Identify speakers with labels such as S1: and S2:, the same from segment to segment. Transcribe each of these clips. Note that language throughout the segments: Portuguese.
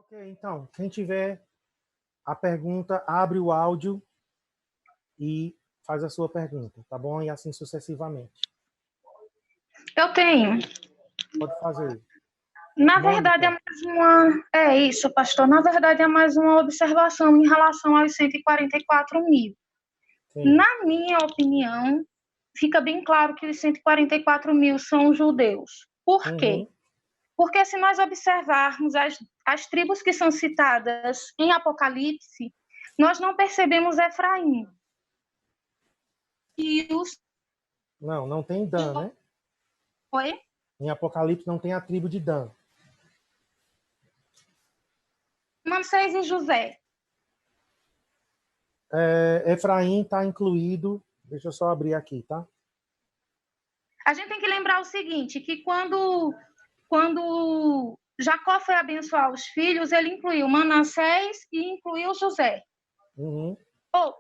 S1: Ok, então, quem tiver a pergunta, abre o áudio e faz a sua pergunta, tá bom? E assim sucessivamente.
S2: Eu tenho.
S1: Pode fazer.
S2: Na
S1: Mônica.
S2: verdade, é mais uma. É isso, pastor. Na verdade, é mais uma observação em relação aos 144 mil.
S1: Sim.
S2: Na minha opinião, fica bem claro que os 144 mil são judeus. Por quê?
S1: Uhum.
S2: Porque se nós observarmos as tribos que são citadas em Apocalipse, nós não percebemos Efraim. E os...
S1: Não tem Dan, né?
S2: Oi?
S1: Em Apocalipse não tem a tribo de Dan.
S2: Manassés e José.
S1: Efraim está incluído. Deixa eu só abrir aqui, tá?
S2: A gente tem que lembrar o seguinte, que quando Jacó foi abençoar os filhos, ele incluiu Manassés e incluiu José.
S1: Uhum.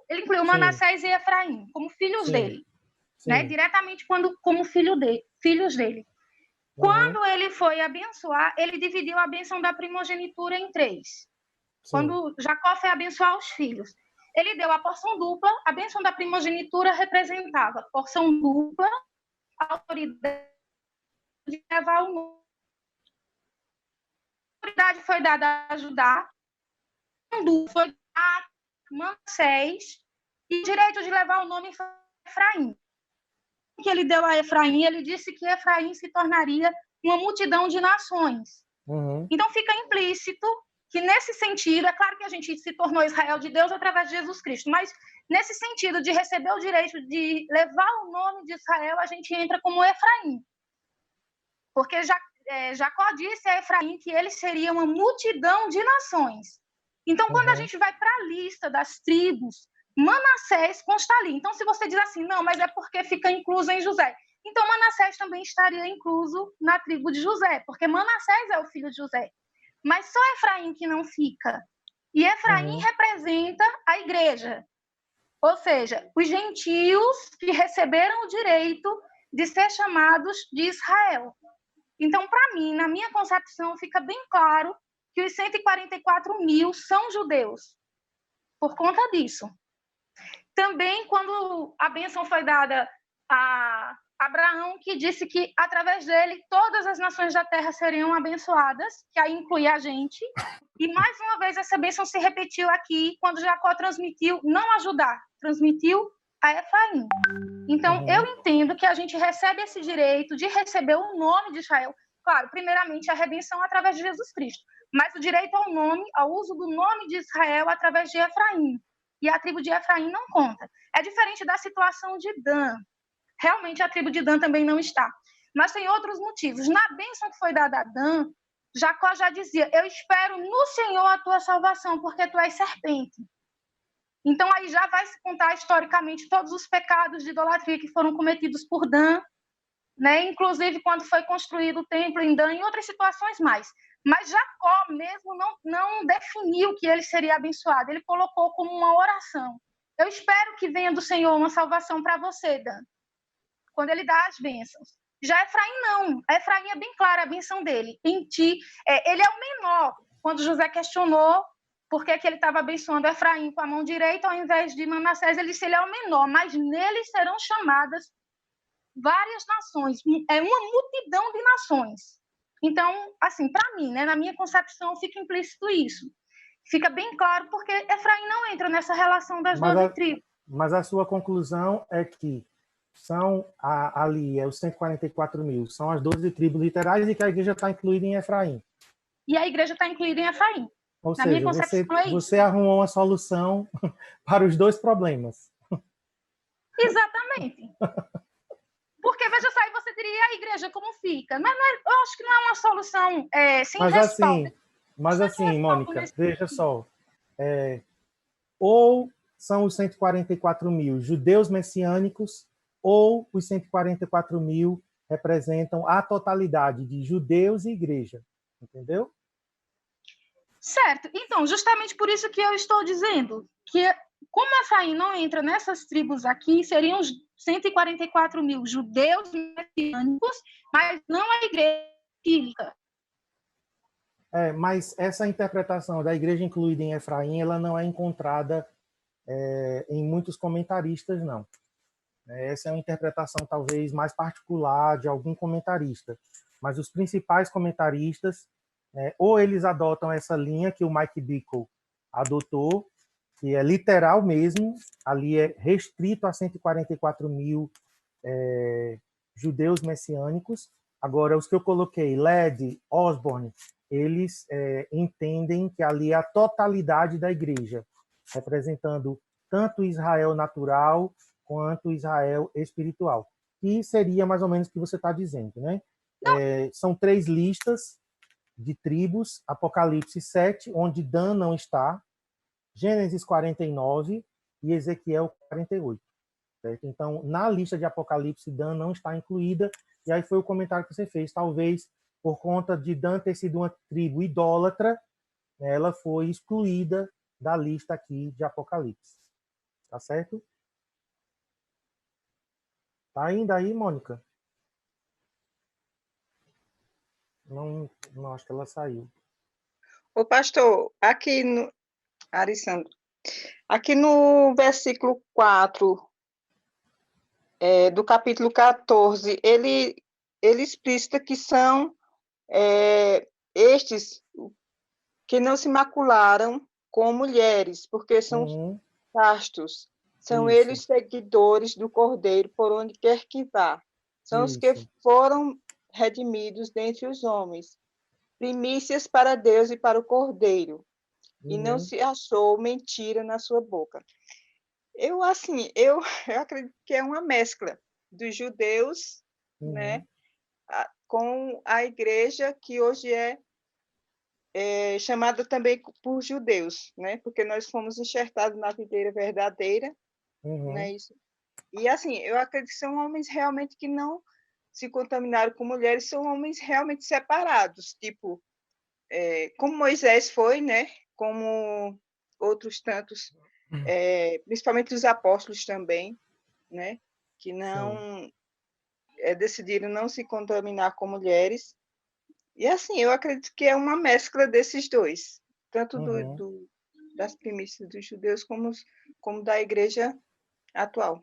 S2: Ele incluiu
S1: Sim.
S2: Manassés e Efraim como filhos
S1: Sim.
S2: dele,
S1: Sim.
S2: né? Diretamente como filhos dele.
S1: Uhum.
S2: Quando ele foi abençoar, ele dividiu a bênção da primogenitura em 3.
S1: Sim.
S2: Quando Jacó foi abençoar os filhos, ele deu a porção dupla. A bênção da primogenitura representava porção dupla, a autoridade de levar o nome. A autoridade foi dada a Judá, foi a Manassés, e o direito de levar o nome foi Efraim. O que ele deu a Efraim, ele disse que Efraim se tornaria uma multidão de nações.
S1: Uhum.
S2: Então fica implícito que nesse sentido, é claro que a gente se tornou Israel de Deus através de Jesus Cristo, mas nesse sentido de receber o direito de levar o nome de Israel, a gente entra como Efraim. Porque Jacó disse a Efraim que ele seria uma multidão de nações. Então, quando a gente vai para a lista das tribos, Manassés consta ali. Então, se você diz assim, não, mas é porque fica incluso em José. Então, Manassés também estaria incluso na tribo de José, porque Manassés é o filho de José. Mas só Efraim que não fica. E Efraim representa a igreja. Ou seja, os gentios que receberam o direito de ser chamados de Israel. Então, para mim, na minha concepção, fica bem claro que os 144 mil são judeus, por conta disso. Também, quando a bênção foi dada a Abraão, que disse que, através dele, todas as nações da terra seriam abençoadas, que aí inclui a gente. E, mais uma vez, essa bênção se repetiu aqui, quando Jacó transmitiu, não a Judá, transmitiu a Efraim. Então, eu entendo que a gente recebe esse direito de receber o nome de Israel. Claro, primeiramente, a redenção através de Jesus Cristo, mas o direito ao nome, ao uso do nome de Israel através de Efraim. E a tribo de Efraim não conta. É diferente da situação de Dan. Realmente, a tribo de Dan também não está. Mas tem outros motivos. Na bênção que foi dada a Dan, Jacó já dizia, eu espero no Senhor a tua salvação, porque tu és serpente. Então, aí já vai se contar historicamente todos os pecados de idolatria que foram cometidos por Dan, né? Inclusive quando foi construído o templo em Dan e outras situações mais. Mas Jacó mesmo não definiu que ele seria abençoado. Ele colocou como uma oração. Eu espero que venha do Senhor uma salvação para você, Dan, quando ele dá as bênçãos. Já Efraim não. A Efraim é bem clara a bênção dele. Em ti, ele é o menor. Quando José questionou por que ele estava abençoando Efraim com a mão direita ao invés de Manassés, ele disse, ele é o menor, mas nele serão chamadas várias nações. É uma multidão de nações. Então, assim, para mim, né, na minha concepção, fica implícito isso. Fica bem claro porque Efraim não entra nessa relação das 12 tribos.
S1: Mas a sua conclusão é que são ali, os 144 mil, são as 12 tribos literais e que a igreja está incluída em Efraim.
S2: E a igreja está incluída em Efraim.
S1: Ou
S2: Na
S1: seja,
S2: minha concepção,
S1: você arrumou uma solução para os dois problemas.
S2: Exatamente. Porque, veja só, aí você diria a igreja como fica. Mas eu acho que não é uma solução sem respaldo.
S1: Mas assim, Mônica, veja só. Ou são os 144 mil judeus messiânicos, ou os 144 mil representam a totalidade de judeus e igreja. Entendeu?
S2: Certo. Então, justamente por isso que eu estou dizendo que, como Efraim não entra nessas tribos aqui, seriam os 144 mil judeus messiânicos, mas não a igreja bíblica.
S1: Mas essa interpretação da igreja incluída em Efraim, ela não é encontrada em muitos comentaristas, não. Essa é uma interpretação talvez mais particular de algum comentarista, mas os principais comentaristas, ou eles adotam essa linha que o Mike Bickle adotou, que é literal mesmo, ali é restrito a 144 mil judeus messiânicos. Agora, os que eu coloquei, Led, Osborne, eles entendem que ali é a totalidade da igreja, representando tanto Israel natural quanto Israel espiritual. E seria mais ou menos o que você está dizendo, né? São 3 listas de tribos, Apocalipse 7, onde Dan não está, Gênesis 49 e Ezequiel 48. Certo? Então, na lista de Apocalipse, Dan não está incluída, e aí foi o comentário que você fez. Talvez, por conta de Dan ter sido uma tribo idólatra, ela foi excluída da lista aqui de Apocalipse. Tá certo? Tá ainda aí, Mônica? Não, não acho que ela saiu.
S3: Ô, pastor, aqui no... Arissandro, aqui no versículo 4 do capítulo 14, ele explicita que são estes que não se macularam com mulheres, porque são castos. São
S1: Isso.
S3: eles seguidores do Cordeiro por onde quer que vá. São os que
S1: Isso.
S3: foram redimidos dentre os homens. Primícias para Deus e para o Cordeiro. E não se achou mentira na sua boca. Eu acredito que é uma mescla dos judeus, né, com a igreja que hoje é chamada também por judeus, né, porque nós fomos enxertados na videira verdadeira, né, isso. E assim, eu acredito que são homens realmente que não se contaminaram com mulheres, são homens realmente separados, tipo, como Moisés foi, né, como outros tantos, principalmente os apóstolos também, né, que não decidiram não se contaminar com mulheres. E assim, eu acredito que é uma mescla desses dois, tanto das primícias dos judeus como da igreja atual.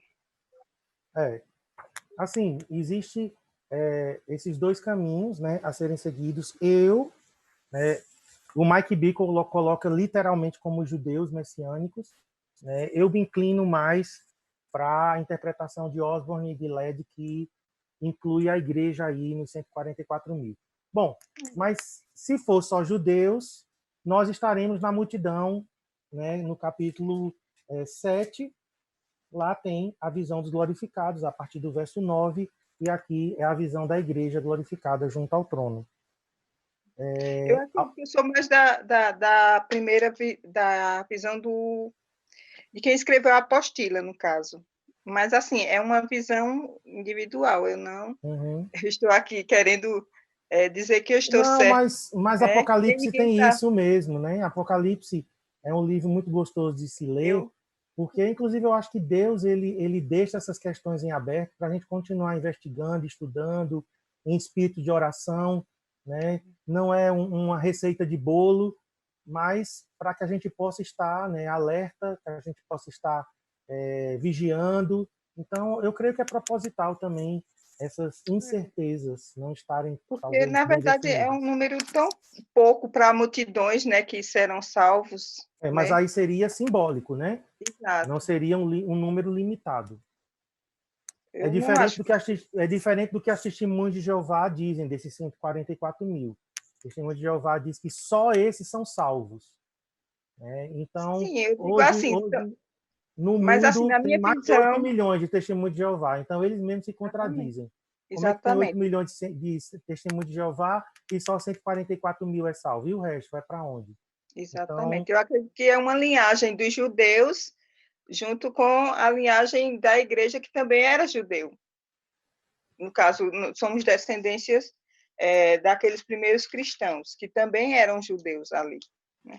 S1: Assim, existe esses 2 caminhos, né, a serem seguidos. O Mike Bickle coloca literalmente como judeus messiânicos. Eu me inclino mais para a interpretação de Osborne e de Led, que inclui a igreja aí nos 144 mil. Bom, mas se for só judeus, nós estaremos na multidão, né, no capítulo 7, lá tem a visão dos glorificados, a partir do verso 9, e aqui é a visão da igreja glorificada junto ao trono.
S3: Eu acredito que eu sou mais da primeira, da visão de quem escreveu a apostila, no caso. Mas, assim, é uma visão individual, eu não estou aqui querendo dizer que eu estou
S1: Não,
S3: certo.
S1: mas
S3: Né?
S1: Apocalipse tem isso mesmo, né? Apocalipse é um livro muito gostoso de se ler, porque, inclusive, eu acho que Deus ele deixa essas questões em aberto para a gente continuar investigando, estudando, em espírito de oração, né? Não é uma receita de bolo, mas para que a gente possa estar, né, alerta, que a gente possa estar vigiando. Então, eu creio que é proposital também essas incertezas não estarem,
S3: porque,
S1: talvez,
S3: na
S1: bem
S3: verdade, é um
S1: definidas.
S3: número tão pouco para multidões, né, que serão salvos.
S1: Mas
S3: né?
S1: aí seria simbólico, né?
S3: Exato.
S1: Não seria um número limitado.
S3: Eu não acho
S1: É diferente do que as testemunhas de Jeová dizem, desses 144 mil. Testemunhas de Jeová diz que só esses são salvos. Então,
S3: Sim, eu digo
S1: hoje no
S3: mas, assim,
S1: mundo
S3: na
S1: tem
S3: minha
S1: mais de 8
S3: visão...
S1: milhões de testemunhas de Jeová. Então, eles mesmos se contradizem. Como é que tem 8 milhões de testemunhas de Jeová e só 144 mil é salvo? E o resto vai para onde?
S3: Exatamente.
S1: Então,
S3: eu acredito que é uma linhagem dos judeus junto com a linhagem da igreja, que também era judeu. No caso, somos descendências daqueles primeiros cristãos, que também eram judeus ali. Né?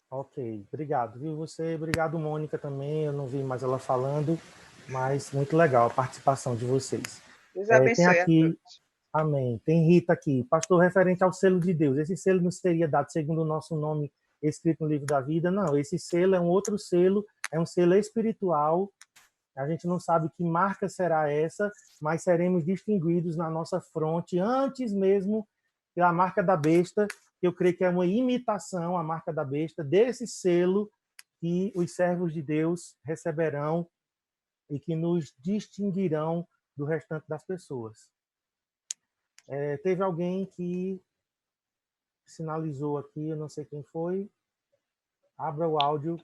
S1: Ok, obrigado. Viu você? Obrigado, Mônica, também. Eu não vi mais ela falando, mas muito legal a participação de vocês.
S3: Deus abençoe
S1: Tem
S3: a
S1: aqui
S3: todos.
S1: Amém. Tem Rita aqui. Pastor, referente ao selo de Deus, esse selo nos seria dado segundo o nosso nome escrito no livro da vida? Não, esse selo é um outro selo, é um selo espiritual. A gente não sabe que marca será essa, mas seremos distinguidos na nossa fronte antes mesmo da marca da besta, que eu creio que é uma imitação, a marca da besta, desse selo que os servos de Deus receberão e que nos distinguirão do restante das pessoas. Teve alguém que sinalizou aqui, eu não sei quem foi. Abra o áudio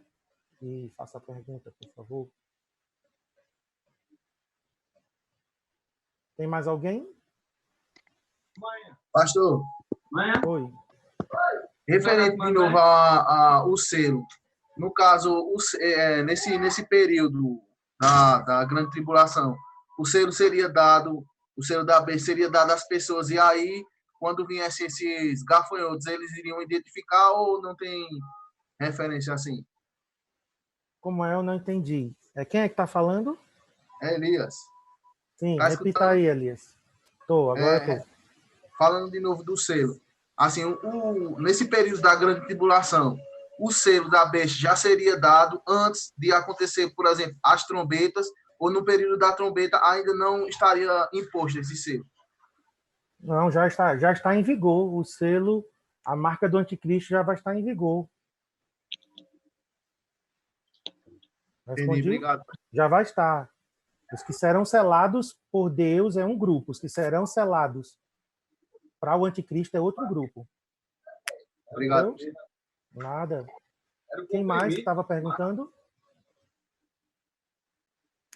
S1: e faça a pergunta, por favor. Tem mais alguém?
S4: Pastor,
S1: Oi.
S4: referente de novo ao selo, no caso, nesse período da grande tribulação, o selo seria dado, o selo da besta seria dado às pessoas, e aí, quando viessem esses gafanhotos, eles iriam identificar ou não tem referência assim?
S1: Como é? Eu não entendi. Quem é que está falando?
S4: É Elias.
S1: Sim,
S4: Tá
S1: repita
S4: escutando?
S1: aí, Elias. Agora estou.
S4: Falando de novo do selo. Assim, nesse período da grande tribulação, o selo da besta já seria dado antes de acontecer, por exemplo, as trombetas, ou no período da trombeta ainda não estaria imposto esse selo?
S1: Não, já está em vigor. O selo, a marca do anticristo já vai estar em vigor.
S4: Entendi,
S1: Respondi?
S4: obrigado.
S1: Já vai estar. Os que serão selados por Deus é um grupo. Os que serão selados para o anticristo é outro grupo.
S4: Obrigado.
S1: Entendeu? Nada. Quem mais estava perguntando?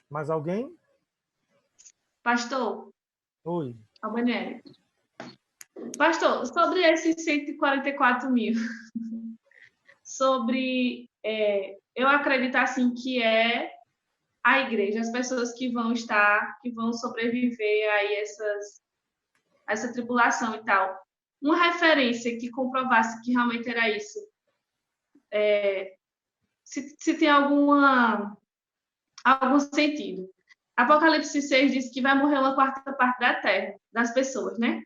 S1: Mais alguém?
S5: Pastor,
S1: Oi.
S5: Albanieri. Pastor, sobre esses 144 mil, eu acredito assim que é a igreja, as pessoas que vão sobreviver aí essa tribulação e tal. Uma referência que comprovasse que realmente era isso. Se tem algum sentido. Apocalipse 6 diz que vai morrer uma quarta parte da terra, das pessoas, né?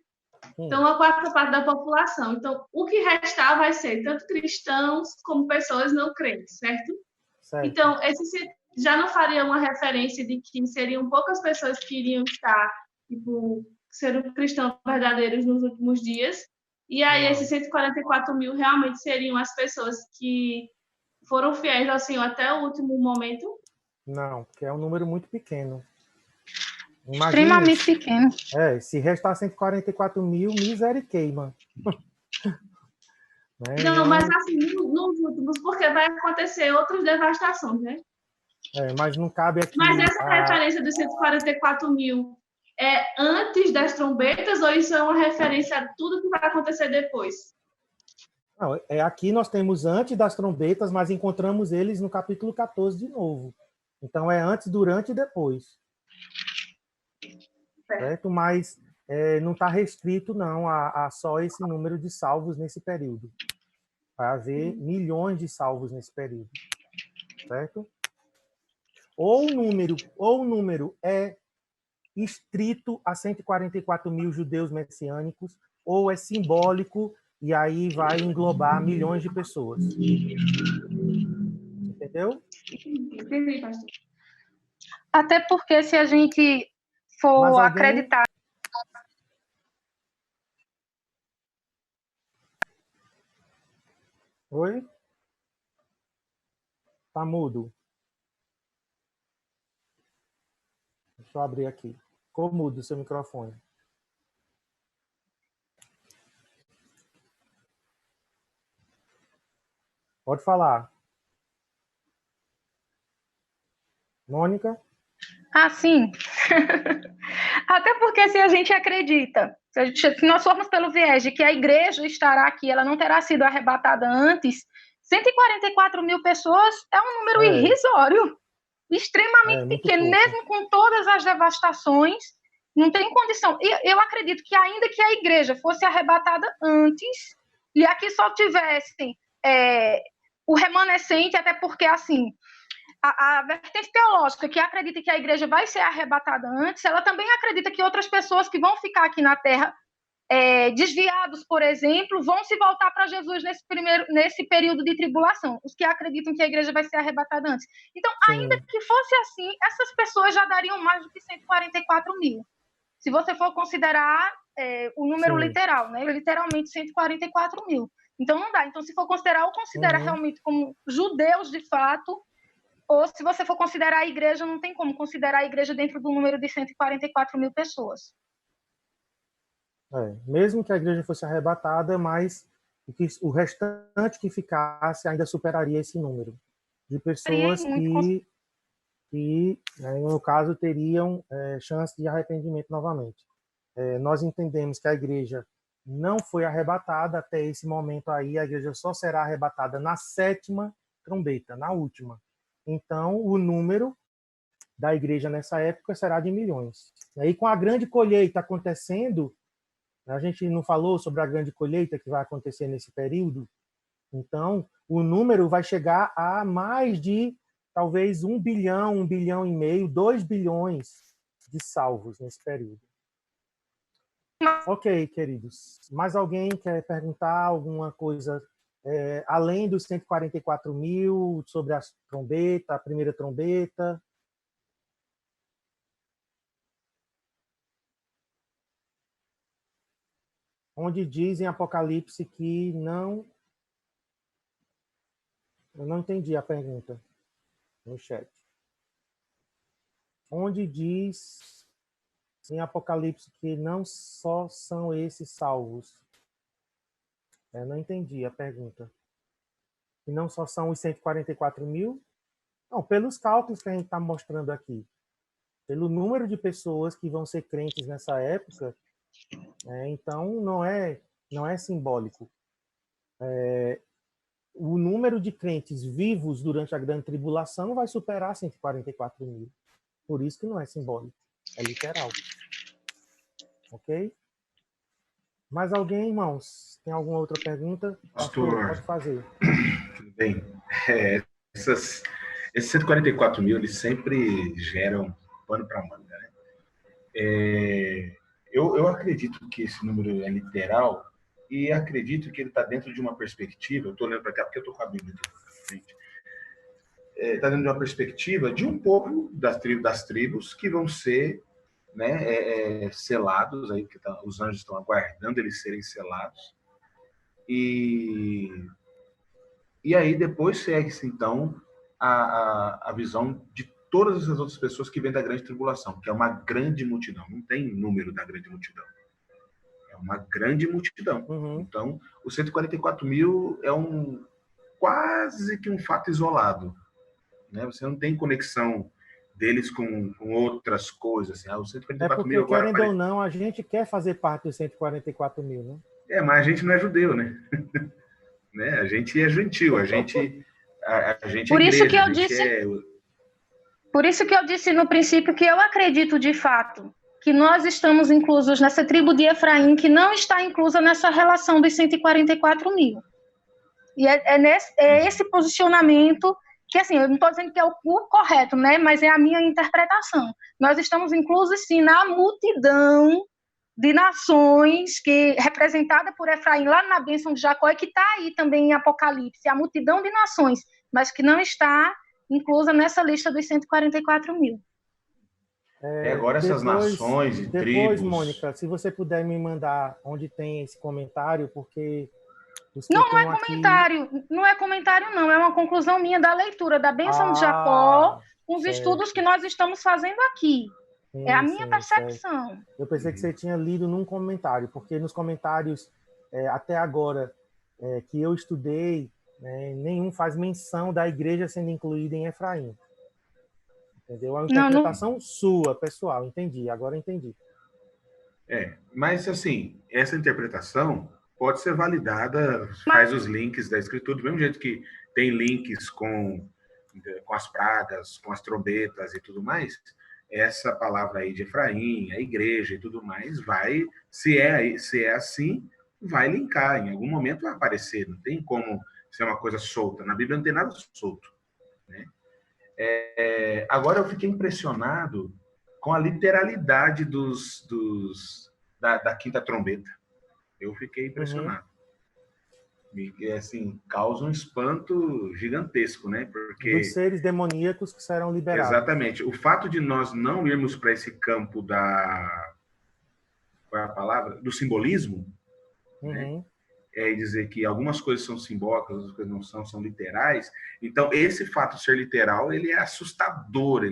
S5: Então, uma quarta parte da população. Então, o que restar vai ser tanto cristãos como pessoas não crentes, certo? Então, esse já não faria uma referência de que seriam poucas pessoas que iriam estar, tipo, ser cristãos verdadeiros nos últimos dias. E aí, esses 144 mil realmente seriam as pessoas que foram fiéis ao Senhor até o último momento?
S1: Não, porque é um número muito pequeno.
S2: Extremamente pequeno.
S1: Se restar 144 mil, miséria queima.
S5: Não, mas assim, nos últimos, porque vai acontecer outras devastações, né?
S1: Mas não cabe aqui...
S5: Mas essa referência dos 144 mil é antes das trombetas ou isso é uma referência a tudo que vai acontecer depois?
S1: Não, aqui nós temos antes das trombetas, mas encontramos eles no capítulo 14 de novo. Então, é antes, durante e depois. Certo? Mas não está restrito, não, a só esse número de salvos nesse período. Vai haver milhões de salvos nesse período. Certo? Ou o número é estrito a 144 mil judeus messiânicos, ou é simbólico, e aí vai englobar milhões de pessoas. Entendeu?
S5: Entendi, pastor.
S2: Até porque se a gente for acreditar...
S1: Oi? Tá mudo. Deixa eu abrir aqui. Ficou mudo o seu microfone. Pode falar. Mônica?
S2: Sim. Até porque se a gente acredita, se nós formos pelo viés de que a igreja estará aqui, ela não terá sido arrebatada antes, 144 mil pessoas é um número irrisório, extremamente pequeno, mesmo com todas as devastações, não tem condição. E eu acredito que ainda que a igreja fosse arrebatada antes, e aqui só tivessem o remanescente, até porque, assim, a vertente teológica que acredita que a igreja vai ser arrebatada antes, ela também acredita que outras pessoas que vão ficar aqui na Terra desviados, por exemplo, vão se voltar para Jesus nesse período de tribulação, os que acreditam que a igreja vai ser arrebatada antes. Então,
S1: Sim.
S2: ainda que fosse assim, essas pessoas já dariam mais do que 144 mil. Se você for considerar o número
S1: Sim.
S2: literal, né? Literalmente 144 mil. Então, não dá. Então, se for considerar, ou considera realmente como judeus de fato, ou se você for considerar a igreja, não tem como considerar a igreja dentro do número de 144 mil pessoas.
S1: Mesmo que a igreja fosse arrebatada, mas o restante que ficasse ainda superaria esse número de pessoas que no caso, teriam chance de arrependimento novamente. Nós entendemos que a igreja não foi arrebatada até esse momento aí, a igreja só será arrebatada na 7ª trombeta, na última. Então, o número da igreja nessa época será de milhões. E aí, com a grande colheita acontecendo, a gente não falou sobre a grande colheita que vai acontecer nesse período, então o número vai chegar a mais de, talvez, 1 bilhão, 1 bilhão e meio, 2 bilhões de salvos nesse período. Ok, queridos. Mais alguém quer perguntar alguma coisa além dos 144 mil, sobre a trombeta, a primeira trombeta? Onde diz em Apocalipse que não... Eu não entendi a pergunta no chat. Onde diz em Apocalipse que não só são esses salvos? Eu não entendi a pergunta. E não só são os 144 mil? Não, pelos cálculos que a gente está mostrando aqui, pelo número de pessoas que vão ser crentes nessa época, então não é simbólico. O número de crentes vivos durante a grande tribulação vai superar 144 mil. Por isso que não é simbólico, é literal. Ok? Mais alguém, irmãos? Tem alguma outra pergunta?
S6: Pastor,
S1: pode fazer.
S6: Tudo bem. Esses 144 mil, eles sempre geram pano para manga, né? Eu acredito que esse número é literal e acredito que ele está dentro de uma perspectiva, eu estou olhando para cá porque eu estou com a Bíblia aqui na frente, está dentro de uma perspectiva de um povo das tribos que vão ser, né, selados, aí, que os anjos estão aguardando eles serem selados, e aí depois segue-se, então, a visão de todas essas outras pessoas que vêm da grande tribulação, que é uma grande multidão, não tem número da grande multidão. É uma grande multidão.
S1: Uhum.
S6: Então, os 144 mil é quase que um fato isolado, né? Você não tem conexão deles com outras coisas. Assim. Os 144
S1: porque,
S6: mil agora,
S1: querendo ou não, a gente quer fazer parte dos 144 mil, né?
S6: Mas a gente não é judeu, né? Né? A gente é gentil, a gente
S2: Por
S6: é
S2: isso
S6: igreja,
S2: que eu disse... Por isso que eu disse no princípio que eu acredito de fato que nós estamos inclusos nessa tribo de Efraim, que não está inclusa nessa relação dos 144 mil. E é esse posicionamento que, assim, eu não estou dizendo que é o correto, né? Mas é a minha interpretação. Nós estamos inclusos, sim, na multidão de nações representada por Efraim, lá na bênção de Jacó, e que está aí também em Apocalipse, a multidão de nações, mas que não está inclusa nessa lista dos 144 mil.
S6: Agora essas nações e tribos...
S1: Depois, Mônica, se você puder me mandar onde tem esse comentário, porque...
S2: Não é comentário, não é comentário, não. É uma conclusão minha da leitura da bênção de Jacó, com os estudos que nós estamos fazendo aqui.
S1: Sim,
S2: é a minha percepção.
S1: Certo. Eu pensei que você tinha lido num comentário, porque nos comentários, até agora, que eu estudei, nenhum faz menção da igreja sendo incluída em Efraim. Entendeu? É uma interpretação sua, pessoal. Entendi, agora entendi.
S6: Mas, assim, essa interpretação pode ser validada, faz os links da Escritura, do mesmo jeito que tem links com as pragas, com as trombetas e tudo mais, essa palavra aí de Efraim, a igreja e tudo mais, vai, se é assim, vai linkar, em algum momento vai aparecer, não tem como ser uma coisa solta, na Bíblia não tem nada solto, né? Agora eu fiquei impressionado com a literalidade da quinta trombeta. Eu fiquei impressionado. E, assim, causa um espanto gigantesco, né? Porque
S1: dos seres demoníacos que serão liberados.
S6: Exatamente. O fato de nós não irmos para esse campo qual é a palavra? Do simbolismo, né? É dizer que algumas coisas são simbólicas, outras coisas não são, são literais. Então, esse fato de ser literal, ele é assustador,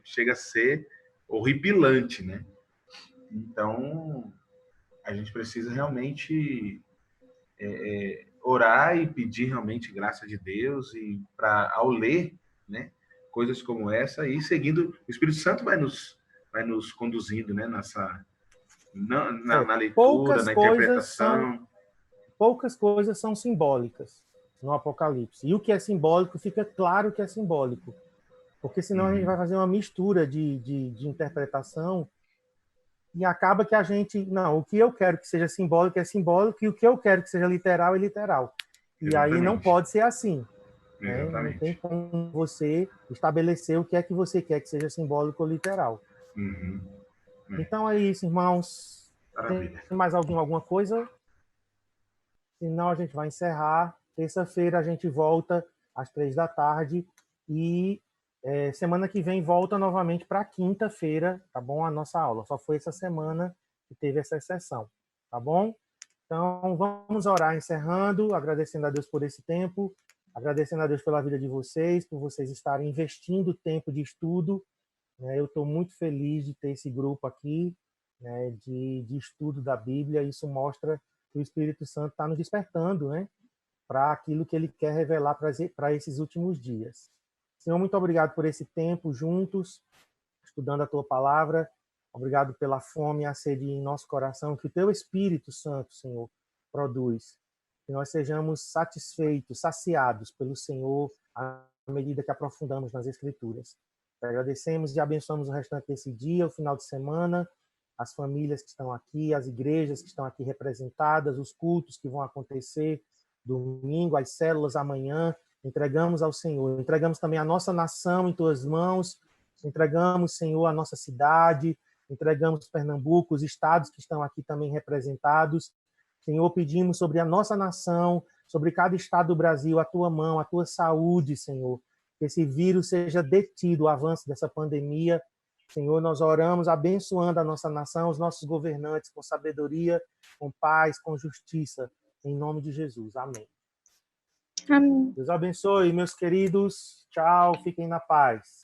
S6: chega a ser horripilante, né? Então, a gente precisa realmente orar e pedir realmente graça de Deus e ao ler, né, coisas como essa e seguindo, o Espírito Santo vai nos conduzindo, né, na leitura, na interpretação.
S1: Poucas coisas são simbólicas no Apocalipse. E o que é simbólico fica claro que é simbólico. Porque senão a gente vai fazer uma mistura de interpretação e acaba que a gente... Não, o que eu quero que seja simbólico é simbólico e o que eu quero que seja literal é literal. E
S6: Exatamente.
S1: aí não pode ser assim. Né?
S6: Exatamente.
S1: Não tem como você estabelecer o que é que você quer que seja simbólico ou literal. Então é isso, irmãos.
S6: Maravilha.
S1: Tem mais alguma coisa? Senão a gente vai encerrar. Terça-feira a gente volta às 15h e semana que vem volta novamente para quinta-feira, tá bom? A nossa aula. Só foi essa semana que teve essa exceção, tá bom? Então vamos orar encerrando, agradecendo a Deus por esse tempo, agradecendo a Deus pela vida de vocês, por vocês estarem investindo tempo de estudo. Eu estou muito feliz de ter esse grupo aqui, né, de estudo da Bíblia. Isso mostra que o Espírito Santo está nos despertando, né, para aquilo que ele quer revelar para esses últimos dias. Senhor, muito obrigado por esse tempo juntos, estudando a Tua Palavra. Obrigado pela fome e a sede em nosso coração, que o Teu Espírito Santo, Senhor, produz. Que nós sejamos satisfeitos, saciados pelo Senhor, à medida que aprofundamos nas Escrituras. Agradecemos e abençoamos o restante desse dia, o final de semana, as famílias que estão aqui, as igrejas que estão aqui representadas, os cultos que vão acontecer domingo, as células amanhã. Entregamos ao Senhor, entregamos também a nossa nação em Tuas mãos, entregamos, Senhor, a nossa cidade, entregamos Pernambuco, os estados que estão aqui também representados. Senhor, pedimos sobre a nossa nação, sobre cada estado do Brasil, a Tua mão, a Tua saúde, Senhor. Que esse vírus seja detido, o avanço dessa pandemia. Senhor, nós oramos abençoando a nossa nação, os nossos governantes, com sabedoria, com paz, com justiça. Em nome de Jesus. Amém.
S2: Amém.
S1: Deus abençoe, meus queridos. Tchau, fiquem na paz.